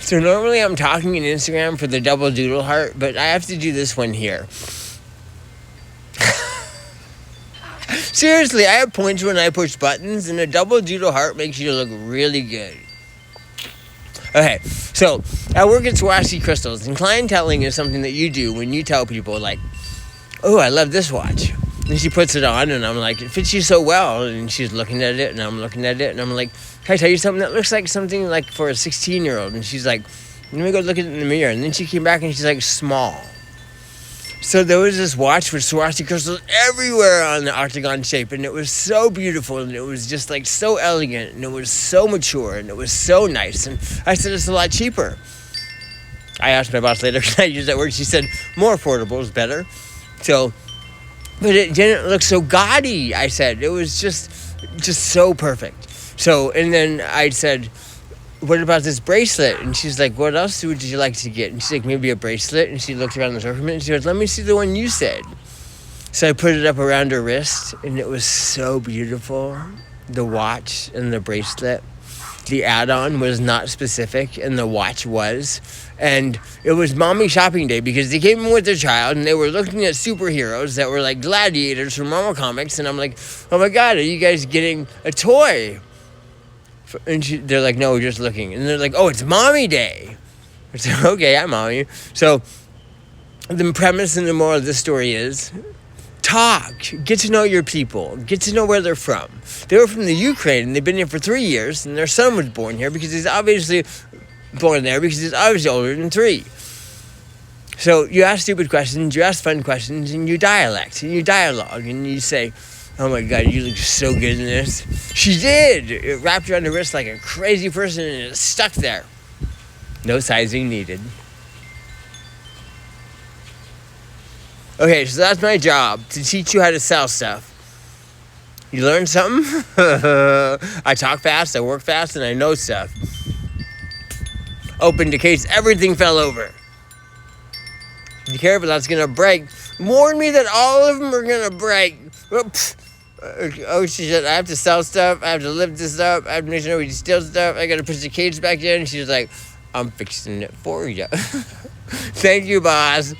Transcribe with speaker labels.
Speaker 1: So normally I'm talking in Instagram for the double doodle heart, but I have to do this one here. Seriously, I have points when I push buttons, and a double doodle heart makes you look really good. Okay, so I work at Swarovski Crystals, and clienteling is something that you do when you tell people, like, oh, I love this watch. And she puts it on, and I'm like, it fits you so well. And she's looking at it, and I'm looking at it, and I'm like, can I tell you something that looks like something like for a 16-year-old? And she's like, let me go look at it in the mirror. And then she came back, and she's like, small. So there was this watch with Swarovski crystals everywhere on the octagon shape, and it was so beautiful, and it was just like so elegant, and it was so mature, and it was so nice. And I said, it's a lot cheaper. I asked my boss later, can I use that word? She said, more affordable is better. So, but it didn't look so gaudy, I said. It was just so perfect. So, and then I said, what about this bracelet? And she's like, what else would you like to get? And she's like, maybe a bracelet. And she looked around the store for a minute, and she goes, let me see the one you said. So I put it up around her wrist, and it was so beautiful. The watch and the bracelet. The add-on was not specific, and the watch was. And it was mommy shopping day because they came in with their child, and they were looking at superheroes that were like gladiators from Marvel Comics. And I'm like, oh my God, are you guys getting a toy? And they're like, no, we're just looking. And they're like, oh, it's mommy day. I said, okay, I'm mommy. So the premise and the moral of this story is talk. Get to know your people. Get to know where they're from. They were from the Ukraine, and they've been here for 3 years, and their son was born here because he's obviously born there because he's obviously older than 3. So you ask stupid questions, you ask fun questions, and you dialect, and you dialogue, and you say, oh my God, you look so good in this. She did. It wrapped around her wrist like a crazy person, and it stuck there. No sizing needed. Okay, so that's my job, to teach you how to sell stuff. You learn something? I talk fast, I work fast, and I know stuff. Opened in case everything fell over. Be careful, that's going to break. Warn me that all of them are going to break. Oh, she said, I have to sell stuff. I have to lift this up. I have to make sure nobody steals stuff. I got to push the cage back in. She's like, I'm fixing it for you. Thank you, boss.